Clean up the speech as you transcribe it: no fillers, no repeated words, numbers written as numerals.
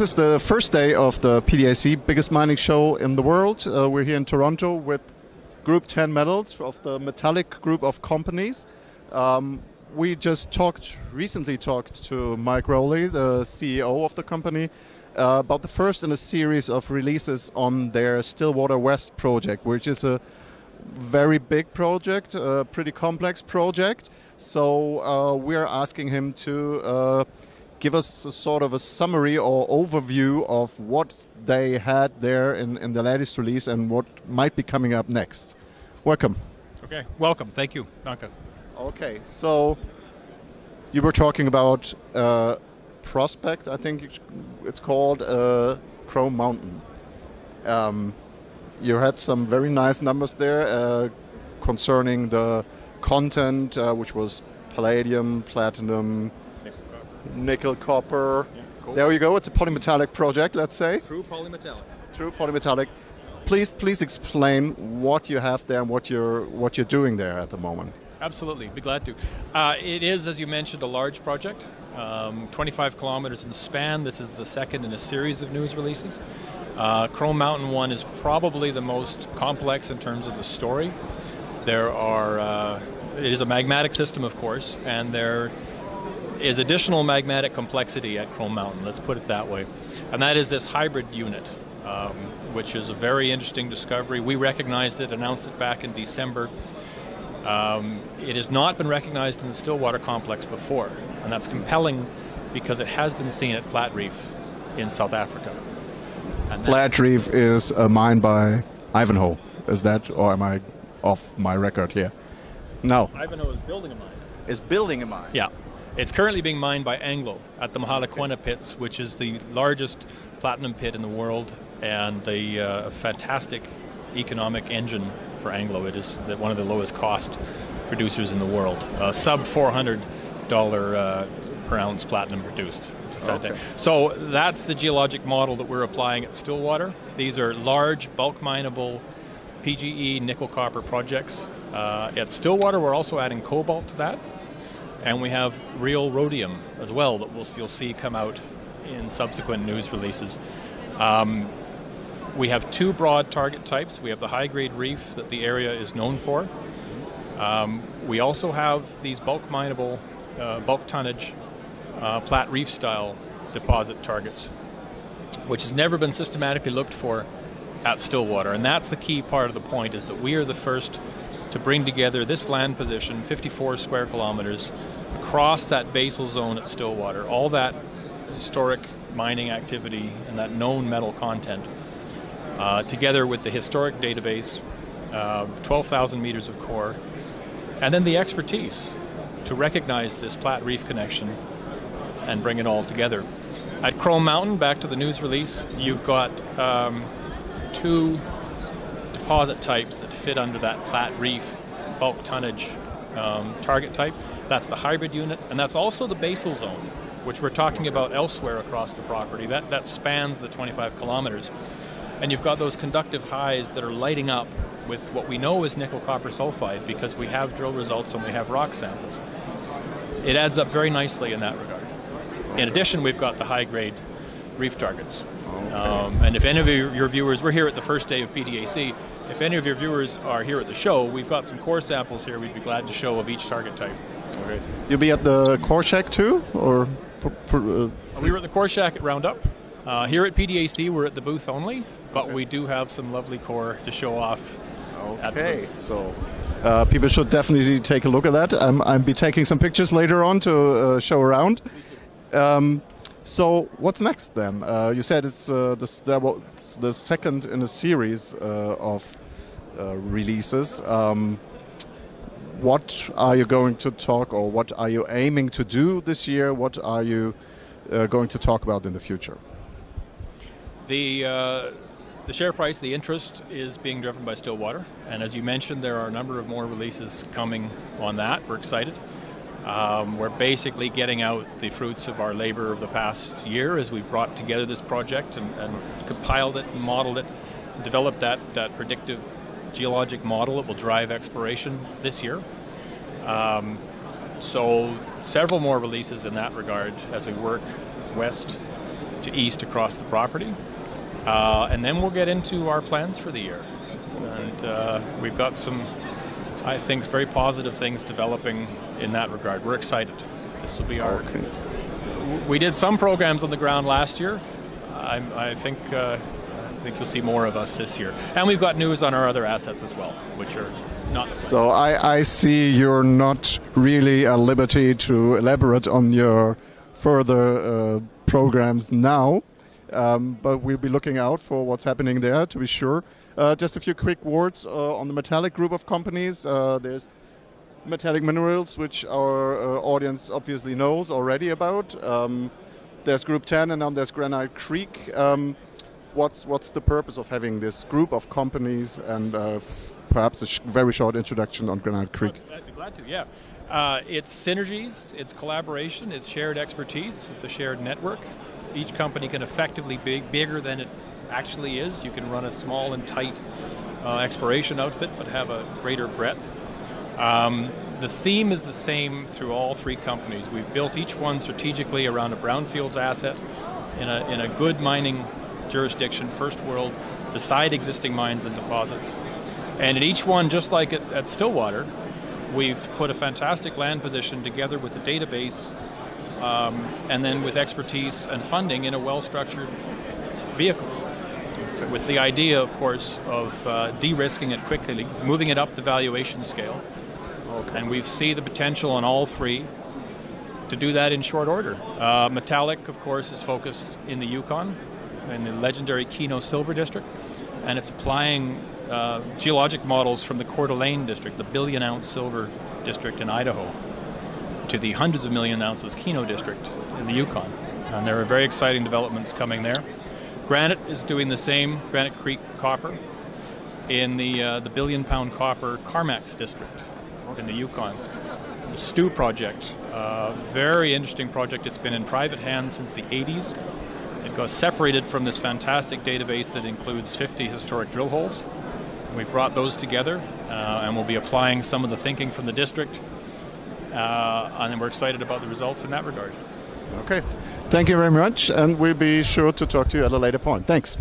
This is the first day of the PDAC, biggest mining show in the world. We're here in Toronto with Group 10 medals of the metallic group of companies. We just recently talked to Mike Rowley, the CEO of the company, about the first in a series of releases on their Stillwater West project, which is a very big project, a pretty complex project. So we're asking him to give us a sort of a summary or overview of what they had there in the latest release and what might be coming up next. Welcome. Okay, welcome. Thank you, Danke. Okay, so you were talking about Prospect, I think it's called, Chrome Mountain. You had some very nice numbers there concerning the content, which was Palladium, Platinum, nickel, copper. Yeah, cool. There you go. It's a polymetallic project, let's say. True polymetallic. True polymetallic. Please explain what you have there and what you're doing there at the moment. Absolutely, be glad to. It is, as you mentioned, a large project, 25 kilometers in span. This is the second in a series of news releases. Chrome Mountain one is probably the most complex in terms of the story. It is a magmatic system, of course, and there is additional magmatic complexity at Chrome Mountain, let's put it that way. And that is this hybrid unit, which is a very interesting discovery. We recognized it, announced it back in December. It has not been recognized in the Stillwater complex before, and that's compelling because it has been seen at Platreef in South Africa. Platreef is a mine by Ivanhoe, is that, or am I off my record here? No. Ivanhoe is building a mine. Is building a mine? Yeah. It's currently being mined by Anglo at the Mogalakwena pits, which is the largest platinum pit in the world and the fantastic economic engine for Anglo. It is one of the lowest cost producers in the world. Sub $400 per ounce platinum produced. It's a fantastic. Okay. So that's the geologic model that we're applying at Stillwater. These are large, bulk mineable PGE nickel copper projects. At Stillwater, we're also adding cobalt to that. And we have real rhodium as well that you'll see come out in subsequent news releases. We have two broad target types. We have the high-grade reef that the area is known for. We also have these bulk mineable, bulk tonnage, Plat Reef style deposit targets, which has never been systematically looked for at Stillwater. And that's the key part of the point, is that we are the first to bring together this land position, 54 square kilometers, across that basal zone at Stillwater, all that historic mining activity and that known metal content, together with the historic database, 12,000 meters of core, and then the expertise to recognize this Plat Reef connection and bring it all together. At Chrome Mountain, back to the news release, you've got two deposit types that fit under that Plat Reef bulk tonnage target type. That's the hybrid unit, and that's also the basal zone, which we're talking about elsewhere across the property. That spans the 25 kilometers. And you've got those conductive highs that are lighting up with what we know is nickel copper sulfide, because we have drill results and we have rock samples. It adds up very nicely in that regard. In addition, we've got the high-grade reef targets. Okay. And if any of your viewers, we're here at the first day of PDAC, if any of your viewers are here at the show, we've got some core samples here we'd be glad to show of each target type. Okay. You'll be at the core shack too, or? We were at the core shack at Roundup. Here at PDAC, we're at the booth only, but okay, we do have some lovely core to show off. Okay, so people should definitely take a look at that. I'll be taking some pictures later on to show around. So what's next then? You said it's the second in a series of releases. What are you going to talk, or what are you aiming to do this year? What are you going to talk about in the future? The share price, the interest, is being driven by Stillwater, and as you mentioned, there are a number of more releases coming on that. We're excited. We're basically getting out the fruits of our labor of the past year as we've brought together this project and compiled it and modeled it, developed that predictive geologic model that will drive exploration this year. So several more releases in that regard as we work west to east across the property. And then we'll get into our plans for the year. And we've got some, I think, very positive things developing in that regard. We're excited. This will be our... Okay. We did some programs on the ground last year. I think you'll see more of us this year. And we've got news on our other assets as well, which are not... So I see you're not really at liberty to elaborate on your further programs now, but we'll be looking out for what's happening there, to be sure. Just a few quick words on the metallic group of companies. There's metallic minerals, which our audience obviously knows already about. There's Group Ten, and now there's Granite Creek. What's the purpose of having this group of companies, and perhaps a very short introduction on Granite Creek? I'd be glad to, yeah. It's synergies, it's collaboration, it's shared expertise, it's a shared network. Each company can effectively be bigger than it actually is. You can run a small and tight exploration outfit, but have a greater breadth. The theme is the same through all three companies. We've built each one strategically around a brownfields asset in a good mining jurisdiction, first world, beside existing mines and deposits. And in each one, just like at Stillwater, we've put a fantastic land position together with a database and then with expertise and funding in a well-structured vehicle. With the idea, of course, of de-risking it quickly, moving it up the valuation scale. Okay. And we see the potential on all three to do that in short order. Metallic, of course, is focused in the Yukon, in the legendary Keno Silver District, and it's applying geologic models from the Coeur d'Alene district, the billion-ounce silver district in Idaho, to the hundreds of million ounces Keno district in the Yukon. And there are very exciting developments coming there. Granite is doing the same, Granite Creek copper, in the billion-pound copper Carmax district in the Yukon. The Stu project, very interesting project. It's been in private hands since the 80s. It got separated from this fantastic database that includes 50 historic drill holes. We've brought those together, and we'll be applying some of the thinking from the district, and we're excited about the results in that regard. Okay, thank you very much, and we'll be sure to talk to you at a later point. Thanks.